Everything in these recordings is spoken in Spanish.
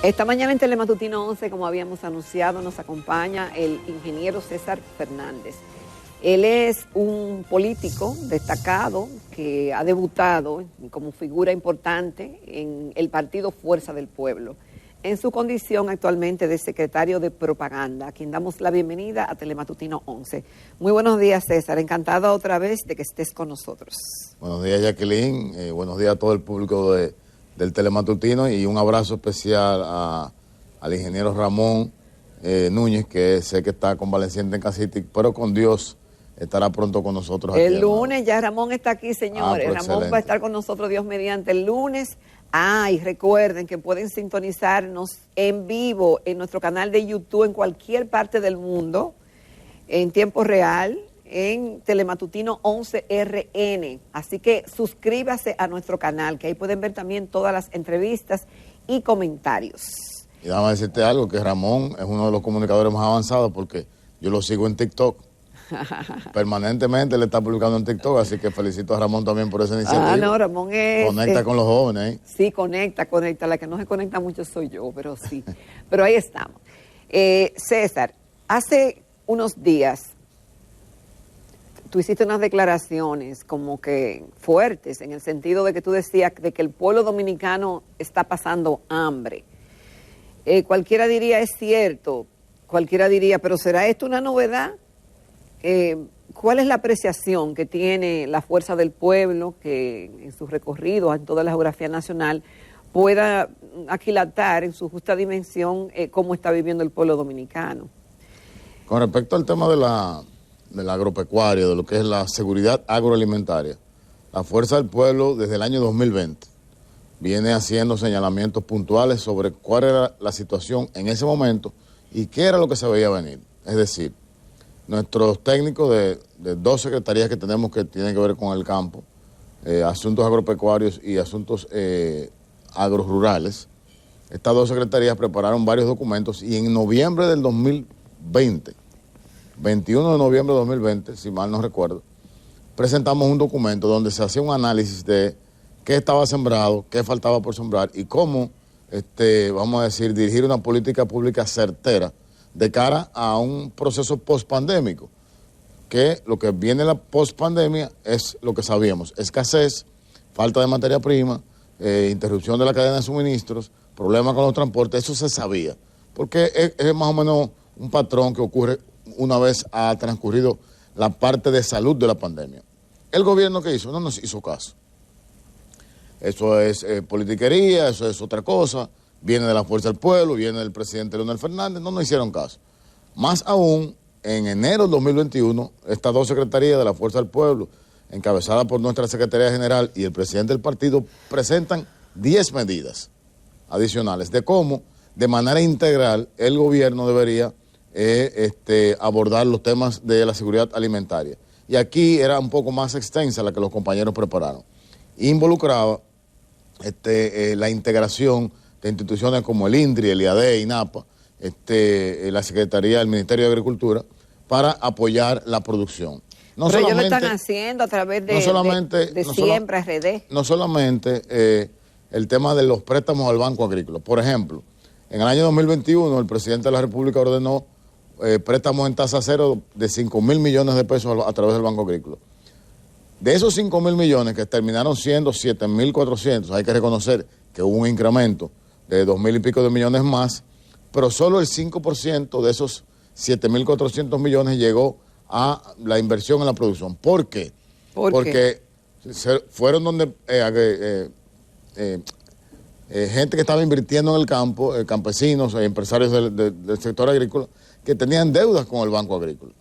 Esta mañana en Telematutino 11, como habíamos anunciado, nos acompaña el ingeniero César Fernández. Él es un político destacado que ha debutado como figura importante en el partido Fuerza del Pueblo, en su condición actualmente de secretario de propaganda, a quien damos la bienvenida a Telematutino 11. Muy buenos días, César. Encantado otra vez de que estés con nosotros. Buenos días, Jacqueline. Buenos días a todo el público del Telematutino y un abrazo especial al ingeniero Ramón Núñez, que sé que está convaleciente en casita, pero con Dios estará pronto con nosotros. El aquí, lunes ya Ramón está aquí, señores. Ramón excelente. va a estar con nosotros, Dios mediante, el lunes. Y recuerden que pueden sintonizarnos en vivo en nuestro canal de YouTube en cualquier parte del mundo, en tiempo real, en Telematutino 11 RN. Así que suscríbase a nuestro canal, que ahí pueden ver también todas las entrevistas y comentarios. Y déjame decirte algo, que Ramón es uno de los comunicadores más avanzados, porque yo lo sigo en TikTok. Permanentemente le está publicando en TikTok, así que felicito a Ramón también por esa iniciativa. No, Ramón conecta con los jóvenes. Sí, conecta. La que no se conecta mucho soy yo, pero sí. Pero ahí estamos. César, hace unos días tú hiciste unas declaraciones como que fuertes, en el sentido de que tú decías de que el pueblo dominicano está pasando hambre. Cualquiera diría, es cierto, cualquiera diría, pero ¿será esto una novedad? ¿Cuál es la apreciación que tiene la Fuerza del Pueblo, que en sus recorridos en toda la geografía nacional pueda aquilatar en su justa dimensión cómo está viviendo el pueblo dominicano? Con respecto al tema del agropecuario, de lo que es la seguridad agroalimentaria, la Fuerza del Pueblo desde el año 2020 viene haciendo señalamientos puntuales sobre cuál era la situación en ese momento y qué era lo que se veía venir. Es decir, nuestros técnicos de dos secretarías que tenemos que tienen que ver con el campo, asuntos agropecuarios y asuntos agrorurales, estas dos secretarías prepararon varios documentos y en noviembre del 2020, 21 de noviembre de 2020, si mal no recuerdo, presentamos un documento donde se hacía un análisis de qué estaba sembrado, qué faltaba por sembrar y cómo, vamos a decir, dirigir una política pública certera de cara a un proceso pospandémico, que lo que viene en la pospandemia es lo que sabíamos: escasez, falta de materia prima, interrupción de la cadena de suministros, problemas con los transportes. Eso se sabía, porque es más o menos un patrón que ocurre una vez ha transcurrido la parte de salud de la pandemia. El gobierno que hizo no nos hizo caso. Eso es politiquería, eso es otra cosa. Viene de la Fuerza del Pueblo, viene del presidente Leonel Fernández, no nos hicieron caso. Más aún, en enero del 2021, estas dos secretarías de la Fuerza del Pueblo, encabezadas por nuestra Secretaría General y el presidente del partido, presentan 10 medidas adicionales de cómo, de manera integral, el gobierno debería abordar los temas de la seguridad alimentaria. Y aquí era un poco más extensa la que los compañeros prepararon. Involucraba la integración de instituciones como el INDRI, el IAD, INAPA, la Secretaría del Ministerio de Agricultura, para apoyar la producción. Pero ellos lo están haciendo a través de Siembra RD. No solamente el tema de los préstamos al Banco Agrícola. Por ejemplo, en el año 2021 el presidente de la República ordenó préstamos en tasa cero de 5.000 millones de pesos a través del Banco Agrícola. De esos 5.000 millones, que terminaron siendo 7.400, hay que reconocer que hubo un incremento de 2.000 y pico de millones más, pero solo el 5% de esos 7.400 millones llegó a la inversión en la producción. ¿Por qué? Porque fueron donde gente que estaba invirtiendo en el campo, campesinos, empresarios del sector agrícola, que tenían deudas con el Banco Agrícola.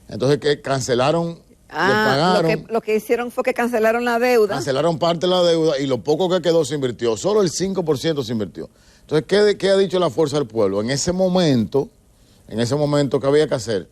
Entonces, que cancelaron, le pagaron. Lo que hicieron fue que cancelaron la deuda. Cancelaron parte de la deuda y lo poco que quedó se invirtió. Solo el 5% se invirtió. Entonces, ¿qué ha dicho la Fuerza del Pueblo? En ese momento, ¿qué había que hacer?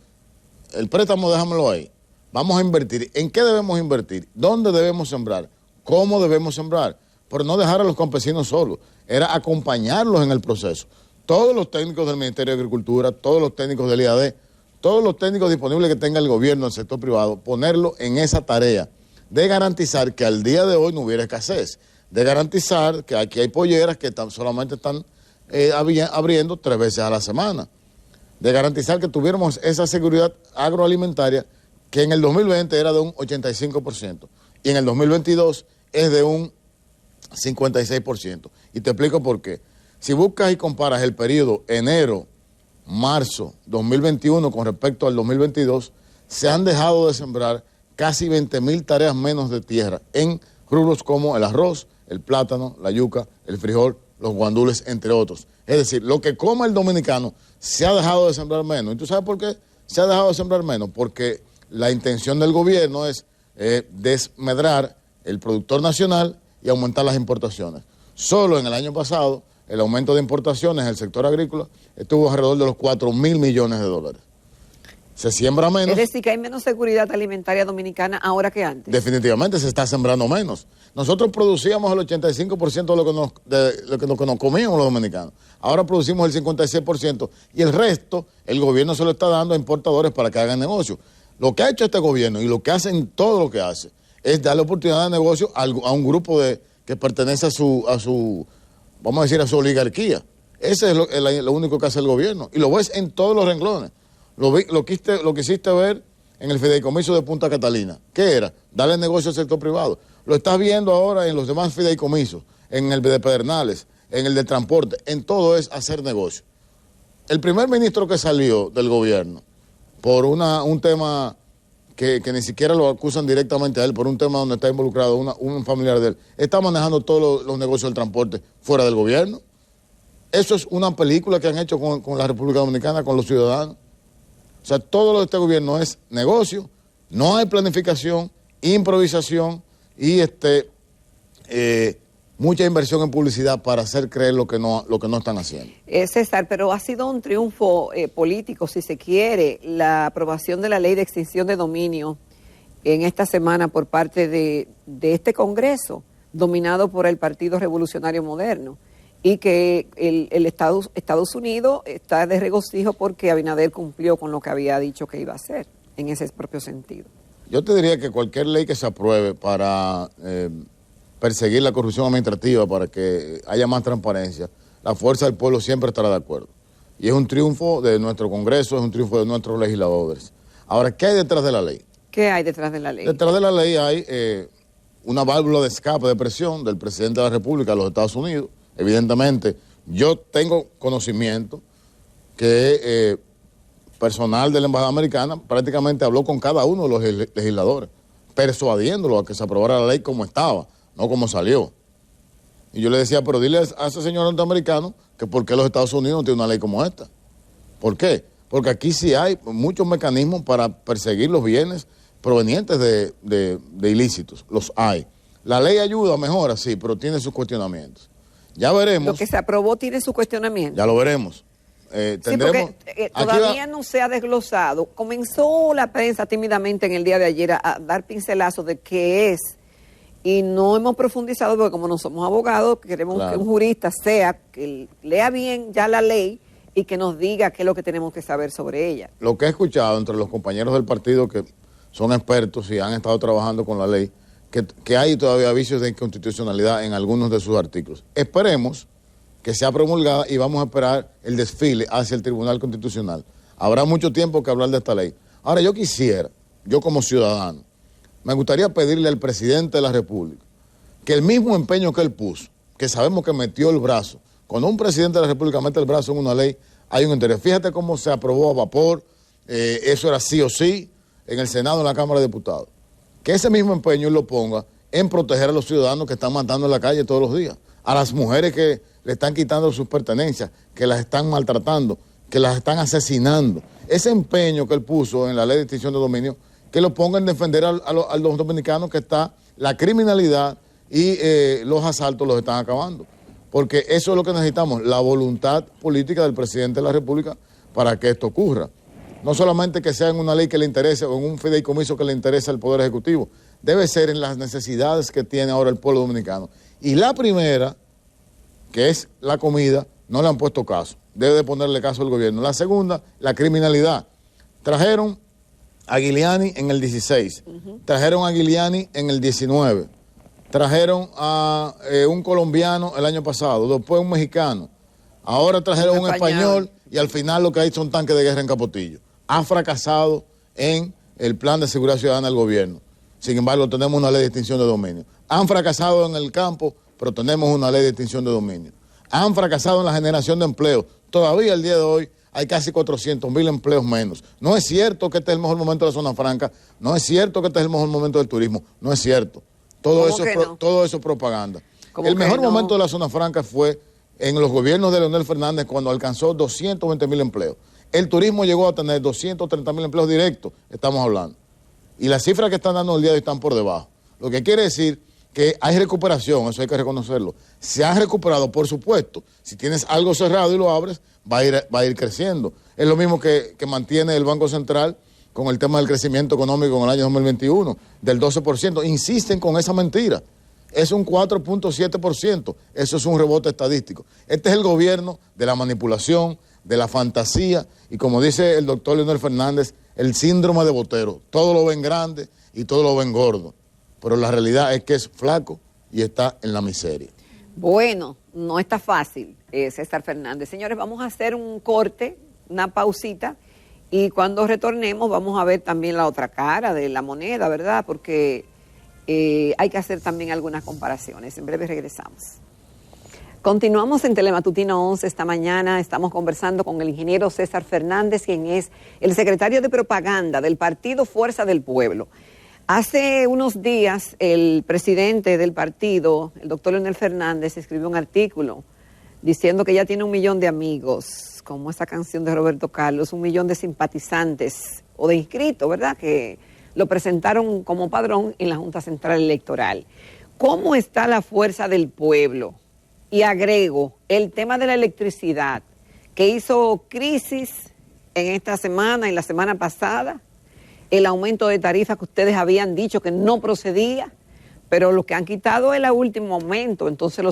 El préstamo, déjamelo ahí. Vamos a invertir. ¿En qué debemos invertir? ¿Dónde debemos sembrar? ¿Cómo debemos sembrar? Pero no dejar a los campesinos solos. Era acompañarlos en el proceso. Todos los técnicos del Ministerio de Agricultura, todos los técnicos del IAD, todos los técnicos disponibles que tenga el gobierno, el sector privado, ponerlo en esa tarea de garantizar que al día de hoy no hubiera escasez, de garantizar que aquí hay polleras que solamente están abriendo 3 veces a la semana, de garantizar que tuviéramos esa seguridad agroalimentaria que en el 2020 era de un 85% y en el 2022 es de un 56%. Y te explico por qué. Si buscas y comparas el periodo enero-marzo 2021 con respecto al 2022, se han dejado de sembrar casi 20.000 tareas menos de tierra en rubros como el arroz, el plátano, la yuca, el frijol, los guandules, entre otros. Es decir, lo que come el dominicano se ha dejado de sembrar menos. ¿Y tú sabes por qué se ha dejado de sembrar menos? Porque la intención del gobierno es desmedrar el productor nacional y aumentar las importaciones. Solo en el año pasado, el aumento de importaciones en el sector agrícola estuvo alrededor de los 4.000 millones de dólares. Se siembra menos. Es decir, que hay menos seguridad alimentaria dominicana ahora que antes. Definitivamente se está sembrando menos. Nosotros producíamos el 85% de lo que nos comíamos los dominicanos. Ahora producimos el 56% y el resto el gobierno se lo está dando a importadores para que hagan negocio. Lo que ha hecho este gobierno y lo que hace en todo lo que hace es darle oportunidad de negocio a un grupo que pertenece a su, vamos a decir, a su oligarquía. Ese es lo único que hace el gobierno. Y lo ves en todos los renglones. Lo quisiste ver en el fideicomiso de Punta Catalina. ¿Qué era? Darle negocio al sector privado. Lo estás viendo ahora en los demás fideicomisos, en el de Pedernales, en el de transporte. En todo es hacer negocio. El primer ministro que salió del gobierno por un tema que ni siquiera lo acusan directamente a él, por un tema donde está involucrado un familiar de él, está manejando todos los negocios del transporte fuera del gobierno. Eso es una película que han hecho con la República Dominicana, con los ciudadanos. O sea, todo lo de este gobierno es negocio, no hay planificación, improvisación y mucha inversión en publicidad para hacer creer lo que no están haciendo. César, pero ha sido un triunfo político, si se quiere, la aprobación de la ley de extinción de dominio en esta semana por parte de este Congreso, dominado por el Partido Revolucionario Moderno, y que el Estados Unidos está de regocijo porque Abinader cumplió con lo que había dicho que iba a hacer, en ese propio sentido. Yo te diría que cualquier ley que se apruebe para perseguir la corrupción administrativa, para que haya más transparencia, la fuerza del pueblo siempre estará de acuerdo. Y es un triunfo de nuestro Congreso, es un triunfo de nuestros legisladores. Ahora, ¿qué hay detrás de la ley? ¿Qué hay detrás de la ley? Detrás de la ley hay una válvula de escape de presión del presidente de la República de los Estados Unidos. Evidentemente, yo tengo conocimiento que personal de la Embajada Americana prácticamente habló con cada uno de los legisladores, persuadiéndolo a que se aprobara la ley como estaba, no como salió. Y yo le decía, pero dile a ese señor norteamericano que por qué los Estados Unidos no tienen una ley como esta. ¿Por qué? Porque aquí sí hay muchos mecanismos para perseguir los bienes provenientes de ilícitos, los hay. La ley ayuda, mejora, sí, pero tiene sus cuestionamientos. Ya veremos. Lo que se aprobó tiene su cuestionamiento. Ya lo veremos. Tendremos, sí, todavía no se ha desglosado. Comenzó la prensa tímidamente en el día de ayer a dar pincelazos de qué es. Y no hemos profundizado porque como no somos abogados, queremos que un jurista que lea bien ya la ley y que nos diga qué es lo que tenemos que saber sobre ella. Lo que he escuchado entre los compañeros del partido que son expertos y han estado trabajando con la ley, que hay todavía vicios de inconstitucionalidad en algunos de sus artículos. Esperemos que sea promulgada y vamos a esperar el desfile hacia el Tribunal Constitucional. Habrá mucho tiempo que hablar de esta ley. Ahora, yo como ciudadano, me gustaría pedirle al presidente de la República que el mismo empeño que él puso, que sabemos que metió el brazo, cuando un presidente de la República mete el brazo en una ley, hay un interés. Fíjate cómo se aprobó a vapor, eso era sí o sí, en el Senado, en la Cámara de Diputados. Que ese mismo empeño él lo ponga en proteger a los ciudadanos que están matando en la calle todos los días, a las mujeres que le están quitando sus pertenencias, que las están maltratando, que las están asesinando. Ese empeño que él puso en la ley de extinción de dominio, que lo ponga en defender a los dominicanos, que está la criminalidad y los asaltos los están acabando. Porque eso es lo que necesitamos, la voluntad política del presidente de la República para que esto ocurra. No solamente que sea en una ley que le interese o en un fideicomiso que le interese al Poder Ejecutivo, debe ser en las necesidades que tiene ahora el pueblo dominicano. Y la primera, que es la comida, no le han puesto caso. Debe de ponerle caso al gobierno. La segunda, la criminalidad. Trajeron a Giuliani en el 16, trajeron a Giuliani en el 19, trajeron a un colombiano el año pasado, después un mexicano. Ahora trajeron un español y al final lo que hay son tanques de guerra en Capotillo. Ha fracasado en el plan de seguridad ciudadana del gobierno. Sin embargo, tenemos una ley de extinción de dominio. Han fracasado en el campo, pero tenemos una ley de extinción de dominio. Han fracasado en la generación de empleo. Todavía el día de hoy hay casi 400,000 empleos menos. No es cierto que este es el mejor momento de la zona franca. No es cierto que este es el mejor momento del turismo. No es cierto. Todo eso es propaganda. El mejor momento de la zona franca fue en los gobiernos de Leonel Fernández cuando alcanzó 220,000 empleos. El turismo llegó a tener 230,000 empleos directos, estamos hablando. Y las cifras que están dando el día de hoy están por debajo. Lo que quiere decir que hay recuperación, eso hay que reconocerlo. Se ha recuperado, por supuesto. Si tienes algo cerrado y lo abres, va a ir creciendo. Es lo mismo que mantiene el Banco Central con el tema del crecimiento económico en el año 2021, del 12%. Insisten con esa mentira. Es un 4.7%. Eso es un rebote estadístico. Este es el gobierno de la manipulación, de la fantasía y, como dice el doctor Leonel Fernández, el síndrome de Botero. Todo lo ven grande y todo lo ven gordo. Pero la realidad es que es flaco y está en la miseria. Bueno, no está fácil, César Fernández. Señores, vamos a hacer un corte, una pausita, y cuando retornemos vamos a ver también la otra cara de la moneda, ¿verdad? Porque hay que hacer también algunas comparaciones. En breve regresamos. Continuamos en Telematutino 11 esta mañana. Estamos conversando con el ingeniero César Fernández, quien es el secretario de propaganda del partido Fuerza del Pueblo. Hace unos días el presidente del partido, el doctor Leonel Fernández, escribió un artículo diciendo que ya tiene 1 millón de amigos, como esa canción de Roberto Carlos, 1 millón de simpatizantes o de inscritos, ¿verdad?, que lo presentaron como padrón en la Junta Central Electoral. ¿Cómo está la Fuerza del Pueblo? Y agrego el tema de la electricidad, que hizo crisis en esta semana y la semana pasada, el aumento de tarifas que ustedes habían dicho que no procedía, pero lo que han quitado es el último aumento. Entonces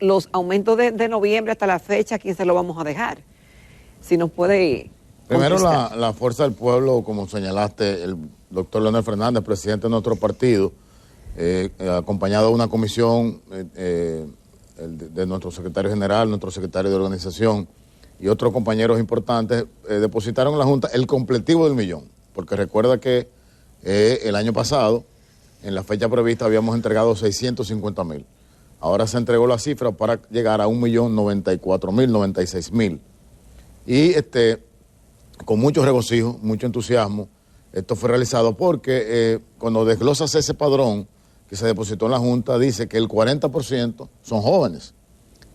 los aumentos de noviembre hasta la fecha, ¿a quién se lo vamos a dejar? Si nos puede Primero la Fuerza del Pueblo, como señalaste, el doctor Leonel Fernández, presidente de nuestro partido, acompañado de una comisión de nuestro secretario general, nuestro secretario de organización y otros compañeros importantes, depositaron en la Junta el completivo del millón. Porque recuerda que el año pasado, en la fecha prevista, habíamos entregado 650,000. Ahora se entregó la cifra para llegar a 1.094.000, 96.000. Y con mucho regocijo, mucho entusiasmo, esto fue realizado porque cuando desglosas ese padrón que se depositó en la Junta, dice que el 40% son jóvenes,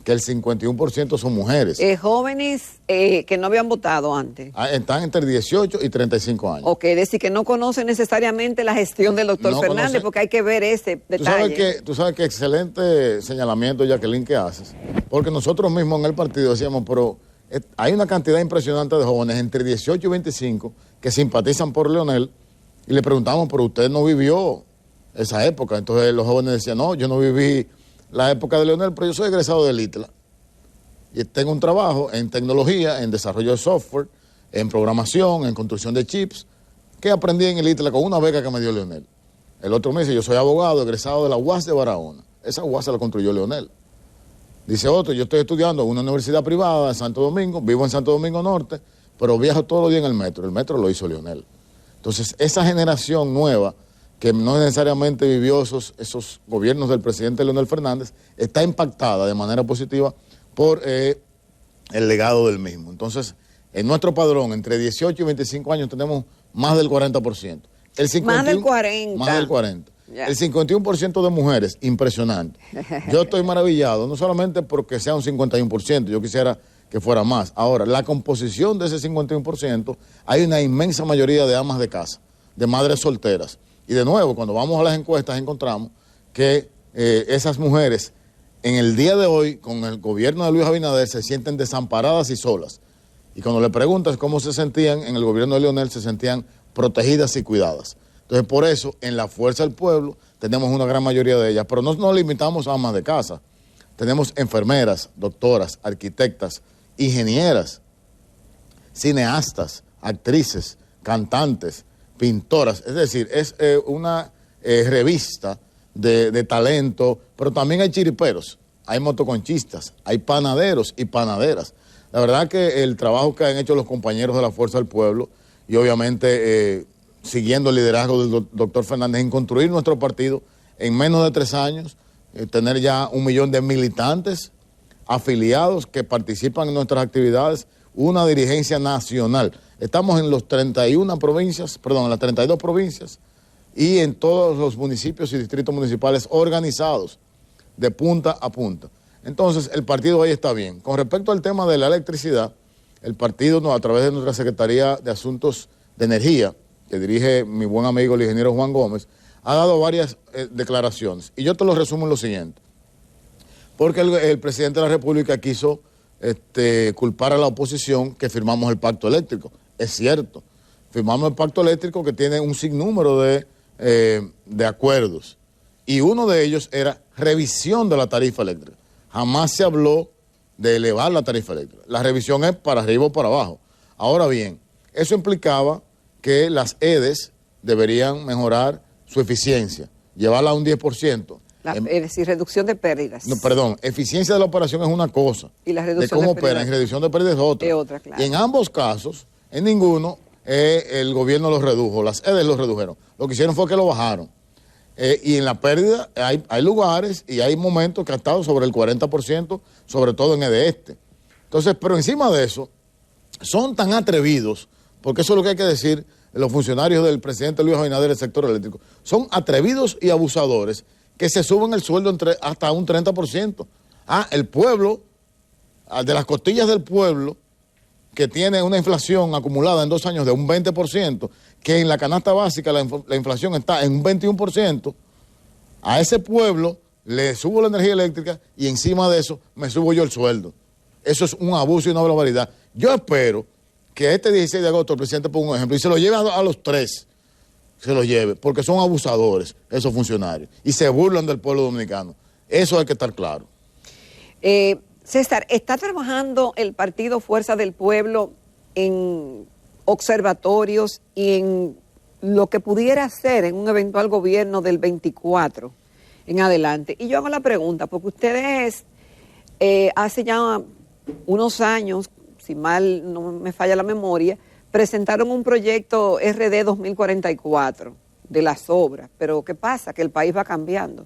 que el 51% son mujeres. Jóvenes que no habían votado antes. Están entre 18 y 35 años. Ok, es decir, que no conocen necesariamente la gestión del doctor Fernández, porque hay que ver ese detalle. Tú sabes que excelente señalamiento, Jacqueline, que haces, porque nosotros mismos en el partido decíamos, pero hay una cantidad impresionante de jóvenes entre 18 y 25 que simpatizan por Leonel, y le preguntamos, pero usted no vivió esa época. Entonces los jóvenes decían, no, yo no viví la época de Leonel, pero yo soy egresado del ITLA y tengo un trabajo en tecnología, en desarrollo de software, en programación, en construcción de chips, que aprendí en el ITLA con una beca que me dio Leonel. El otro me dice, yo soy abogado, egresado de la UAS de Barahona. Esa UAS se la construyó Leonel. Dice otro, yo estoy estudiando en una universidad privada en Santo Domingo, vivo en Santo Domingo Norte, pero viajo todos los días en el metro. El metro lo hizo Leonel. Entonces, esa generación nueva, que no necesariamente vivió esos gobiernos del presidente Leonel Fernández, está impactada de manera positiva por el legado del mismo. Entonces, en nuestro padrón, entre 18 y 25 años, tenemos más del 40%. Más del 40%. Más del 40%. Yeah. El 51% de mujeres, impresionante. Yo estoy maravillado, no solamente porque sea un 51%, yo quisiera que fuera más. Ahora, la composición de ese 51%, hay una inmensa mayoría de amas de casa, de madres solteras. Y de nuevo, cuando vamos a las encuestas encontramos que esas mujeres en el día de hoy, con el gobierno de Luis Abinader, se sienten desamparadas y solas. Y cuando le preguntas cómo se sentían en el gobierno de Leonel, se sentían protegidas y cuidadas. Entonces, por eso, en la Fuerza del Pueblo, tenemos una gran mayoría de ellas, pero no nos limitamos a amas de casa. Tenemos enfermeras, doctoras, arquitectas, ingenieras, cineastas, actrices, cantantes, pintoras. Es decir, es una revista de talento, pero también hay chiriperos. hay motoconchistas, hay panaderos y panaderas. La verdad que el trabajo que han hecho los compañeros de la Fuerza del Pueblo y obviamente siguiendo el liderazgo del doctor Fernández en construir nuestro partido en menos de 3 años, tener ya 1 millón de militantes afiliados que participan en nuestras actividades, una dirigencia nacional. Estamos en los 31 provincias, perdón, en las 32 provincias y en todos los municipios y distritos municipales organizados de punta a punta. Entonces, el partido ahí está bien. Con respecto al tema de la electricidad, el partido, a través de nuestra Secretaría de Asuntos de Energía, que dirige mi buen amigo el ingeniero Juan Gómez, ha dado varias declaraciones. Y yo te lo resumo en lo siguiente. Porque el presidente de la República quiso culpar a la oposición que firmamos el pacto eléctrico. Es cierto, firmamos el pacto eléctrico que tiene un sinnúmero de acuerdos. Y uno de ellos era revisión de la tarifa eléctrica. Jamás se habló de elevar la tarifa eléctrica. La revisión es para arriba o para abajo. Ahora bien, eso implicaba que las EDES deberían mejorar su eficiencia, llevarla a un 10%. Es decir, reducción de pérdidas. No, perdón, eficiencia de la operación es una cosa. Y la reducción de cómo operan, reducción de pérdidas es otra. Claro. Y en ambos casos, en ninguno, el gobierno los redujo, las EDES los redujeron. Lo que hicieron fue que lo bajaron. Y en la pérdida hay lugares y hay momentos que ha estado sobre el 40%, sobre todo en EDE. Entonces, pero encima de eso, son tan atrevidos, porque eso es lo que hay que decir los funcionarios del presidente Luis Abinader del sector eléctrico, son atrevidos y abusadores que se suben el sueldo hasta un 30%. El pueblo, de las costillas del pueblo, que tiene una inflación acumulada en 2 años de un 20%, que en la canasta básica la inflación está en un 21%, a ese pueblo le subo la energía eléctrica y encima de eso me subo yo el sueldo. Eso es un abuso y una barbaridad. Yo espero que este 16 de agosto el presidente ponga un ejemplo y se lo lleve a los 3, se los lleve, porque son abusadores esos funcionarios y se burlan del pueblo dominicano. Eso hay que estar claro. César, ¿está trabajando el partido Fuerza del Pueblo en observatorios y en lo que pudiera hacer en un eventual gobierno del 24 en adelante? Y yo hago la pregunta, porque ustedes hace ya unos años, si mal no me falla la memoria, presentaron un proyecto RD 2044 de las obras. Pero ¿qué pasa? Que el país va cambiando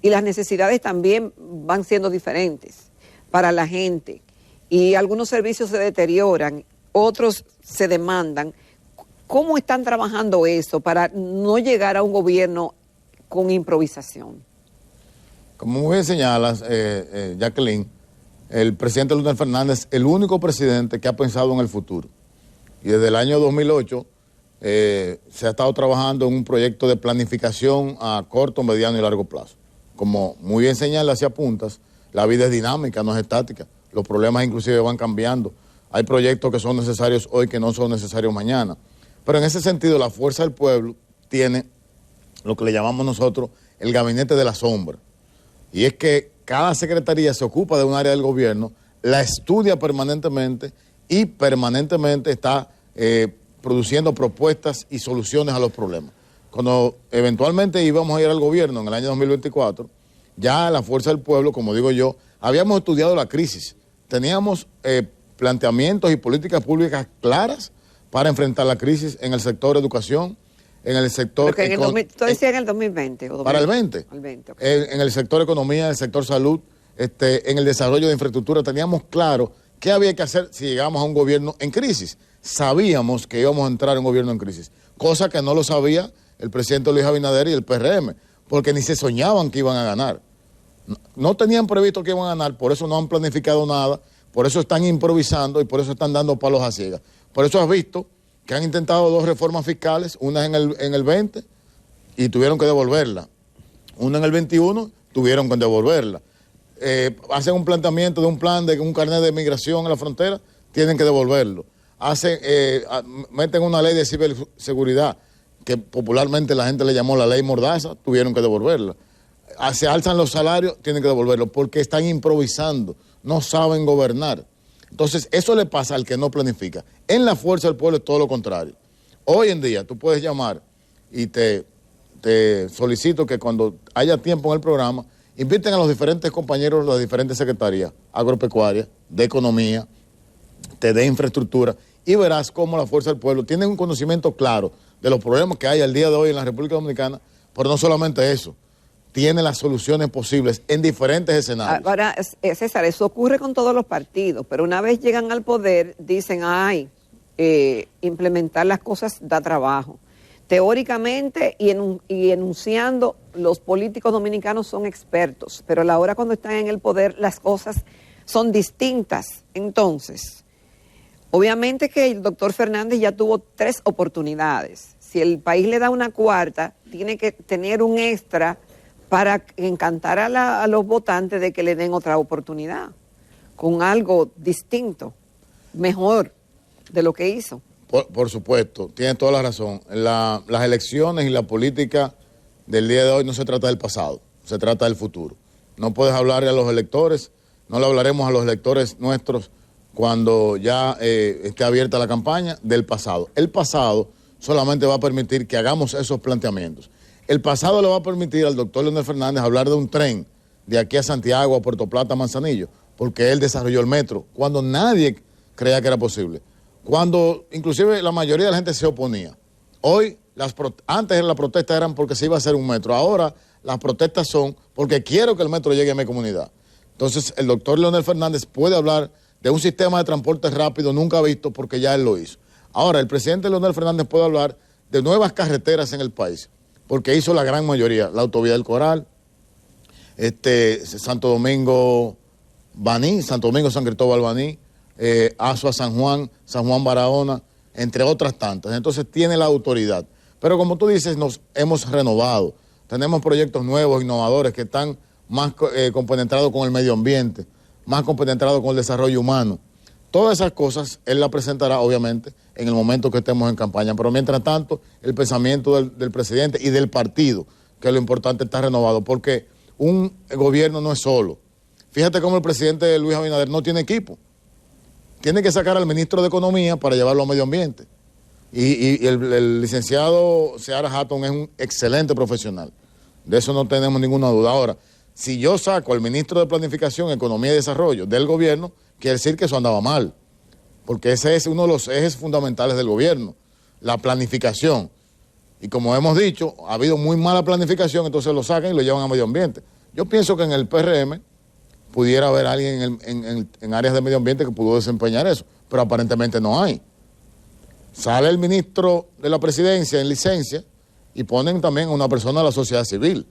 y las necesidades también van siendo diferentes para la gente y algunos servicios se deterioran, otros se demandan. ¿Cómo están trabajando eso para no llegar a un gobierno con improvisación? Como muy bien señalas, Jacqueline, el presidente Leonel Fernández es el único presidente que ha pensado en el futuro. Y desde el año 2008 se ha estado trabajando en un proyecto de planificación a corto, mediano y largo plazo. Como muy bien señalas y apuntas, la vida es dinámica, no es estática. Los problemas inclusive van cambiando. Hay proyectos que son necesarios hoy que no son necesarios mañana. Pero en ese sentido, la Fuerza del Pueblo tiene lo que le llamamos nosotros el gabinete de la sombra. Y es que cada secretaría se ocupa de un área del gobierno, la estudia permanentemente y permanentemente está produciendo propuestas y soluciones a los problemas. Cuando eventualmente íbamos a ir al gobierno en el año 2024, ya la Fuerza del Pueblo, como digo yo, habíamos estudiado la crisis. Teníamos planteamientos y políticas públicas claras para enfrentar la crisis en el sector educación, en el sector... Porque tú decías en el 2020. ¿O para el 20. El 20, okay. En el sector economía, en el sector salud, en el desarrollo de infraestructura, teníamos claro qué había que hacer si llegábamos a un gobierno en crisis. Sabíamos que íbamos a entrar en un gobierno en crisis, cosa que no lo sabía el presidente Luis Abinader y el PRM, porque ni se soñaban que iban a ganar. No tenían previsto que iban a ganar, por eso no han planificado nada, por eso están improvisando y por eso están dando palos a ciegas. Por eso has visto que han intentado 2 reformas fiscales, una en el 20 y tuvieron que devolverla. Una en el 21, tuvieron que devolverla. Hacen un planteamiento de un plan de un carnet de migración en la frontera, tienen que devolverlo. Meten una ley de ciberseguridad, que popularmente la gente le llamó la ley Mordaza, tuvieron que devolverla. Se alzan los salarios, tienen que devolverlo, porque están improvisando, no saben gobernar. Entonces, eso le pasa al que no planifica. En la Fuerza del Pueblo es todo lo contrario. Hoy en día, tú puedes llamar y te solicito que cuando haya tiempo en el programa, Inviten a los diferentes compañeros de las diferentes secretarías, agropecuaria, de economía, de infraestructura, y verás cómo la Fuerza del Pueblo tiene un conocimiento claro de los problemas que hay al día de hoy en la República Dominicana, pero no solamente eso, tiene las soluciones posibles en diferentes escenarios. Ahora, César, eso ocurre con todos los partidos, pero una vez llegan al poder, dicen, implementar las cosas da trabajo. Teóricamente y enunciando, los políticos dominicanos son expertos, pero a la hora cuando están en el poder las cosas son distintas. Entonces, obviamente que el doctor Fernández ya tuvo 3 oportunidades. Si el país le da una cuarta, tiene que tener un extra para encantar a los votantes de que le den otra oportunidad, con algo distinto, mejor de lo que hizo. Por supuesto, tiene toda la razón. Las elecciones y la política del día de hoy no se trata del pasado, se trata del futuro. No puedes hablarle a los electores, no le hablaremos a los electores nuestros cuando ya esté abierta la campaña del pasado. El pasado solamente va a permitir que hagamos esos planteamientos. El pasado le va a permitir al doctor Leonel Fernández hablar de un tren de aquí a Santiago, a Puerto Plata, a Manzanillo, porque él desarrolló el metro cuando nadie creía que era posible. Cuando inclusive la mayoría de la gente se oponía. Hoy, antes las protestas eran porque se iba a hacer un metro. Ahora las protestas son porque quiero que el metro llegue a mi comunidad. Entonces el doctor Leonel Fernández puede hablar de un sistema de transporte rápido nunca visto porque ya él lo hizo. Ahora el presidente Leonel Fernández puede hablar de nuevas carreteras en el país porque hizo la gran mayoría. La autovía del Coral, Santo Domingo Baní, Santo Domingo San Cristóbal Baní, Azua San Juan, San Juan Barahona, entre otras tantas. Entonces tiene la autoridad. Pero como tú dices, nos hemos renovado. Tenemos proyectos nuevos, innovadores, que están más compenetrados con el medio ambiente, más compenetrados con el desarrollo humano. Todas esas cosas él las presentará, obviamente, en el momento que estemos en campaña. Pero mientras tanto, el pensamiento del presidente y del partido, que es lo importante, está renovado. Porque un gobierno no es solo. Fíjate cómo el presidente Luis Abinader no tiene equipo. Tiene que sacar al ministro de Economía para llevarlo a Medio Ambiente. Y el licenciado Seara Hatton es un excelente profesional. De eso no tenemos ninguna duda. Ahora, si yo saco al ministro de Planificación, Economía y Desarrollo del gobierno, quiere decir que eso andaba mal. Porque ese es uno de los ejes fundamentales del gobierno, la planificación. Y como hemos dicho, ha habido muy mala planificación, entonces lo sacan y lo llevan a Medio Ambiente. Yo pienso que en el PRM pudiera haber alguien en áreas de medio ambiente que pudo desempeñar eso, pero aparentemente no hay. Sale el ministro de la presidencia en licencia y ponen también a una persona de la sociedad civil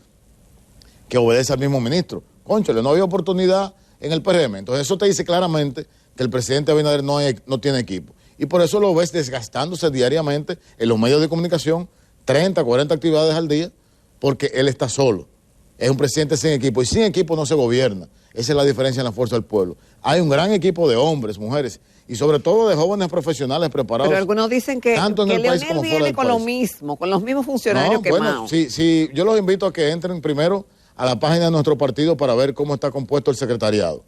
que obedece al mismo ministro. Cónchale, no había oportunidad en el PRM. Entonces eso te dice claramente que el presidente Abinader no tiene equipo. Y por eso lo ves desgastándose diariamente en los medios de comunicación, 30, 40 actividades al día, porque él está solo. Es un presidente sin equipo, y sin equipo no se gobierna. Esa es la diferencia en la Fuerza del Pueblo. Hay un gran equipo de hombres, mujeres, y sobre todo de jóvenes profesionales preparados. Pero algunos dicen que Leonel viene con lo mismo, con los mismos funcionarios quemados. Bueno, sí, yo los invito a que entren primero a la página de nuestro partido para ver cómo está compuesto el secretariado,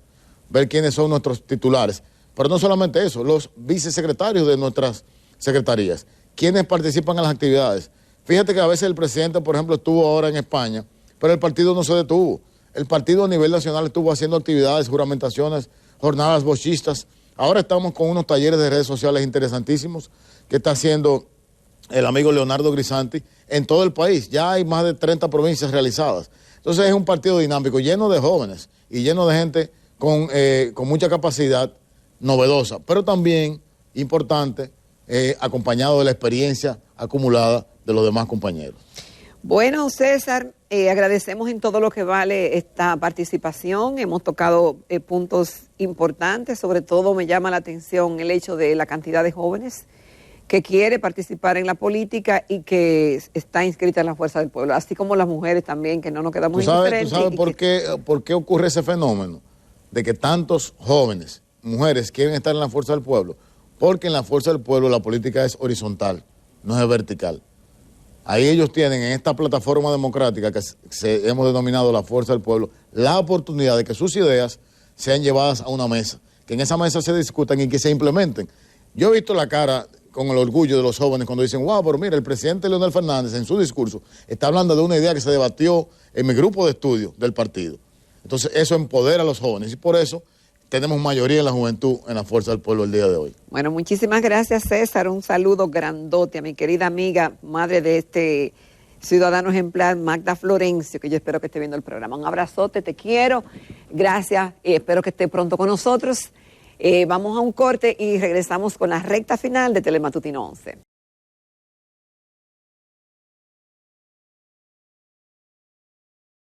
ver quiénes son nuestros titulares. Pero no solamente eso, los vicesecretarios de nuestras secretarías, quienes participan en las actividades. Fíjate que a veces el presidente, por ejemplo, estuvo ahora en España, pero el partido no se detuvo. El partido a nivel nacional estuvo haciendo actividades, juramentaciones, jornadas bochistas. Ahora estamos con unos talleres de redes sociales interesantísimos que está haciendo el amigo Leonardo Grisanti en todo el país. Ya hay más de 30 provincias realizadas. Entonces es un partido dinámico, lleno de jóvenes y lleno de gente con mucha capacidad novedosa, pero también importante, acompañado de la experiencia acumulada de los demás compañeros. Bueno, César, agradecemos en todo lo que vale esta participación. Hemos tocado puntos importantes, sobre todo me llama la atención el hecho de la cantidad de jóvenes que quiere participar en la política y que está inscrita en la Fuerza del Pueblo, así como las mujeres también, que no nos quedamos indiferentes. ¿Tú sabes por qué ocurre ese fenómeno de que tantos jóvenes, mujeres, quieren estar en la Fuerza del Pueblo? Porque en la Fuerza del Pueblo la política es horizontal, no es vertical. Ahí ellos tienen, en esta plataforma democrática que hemos denominado la Fuerza del Pueblo, la oportunidad de que sus ideas sean llevadas a una mesa, que en esa mesa se discutan y que se implementen. Yo he visto la cara con el orgullo de los jóvenes cuando dicen, wow, pero mira, el presidente Leonel Fernández en su discurso está hablando de una idea que se debatió en mi grupo de estudio del partido. Entonces eso empodera a los jóvenes y por eso tenemos mayoría en la juventud en la Fuerza del Pueblo el día de hoy. Bueno, muchísimas gracias, César. Un saludo grandote a mi querida amiga, madre de este ciudadano ejemplar, Magda Florencio, que yo espero que esté viendo el programa. Un abrazote, te quiero. Gracias y espero que esté pronto con nosotros. Vamos a un corte y regresamos con la recta final de Telematutino 11.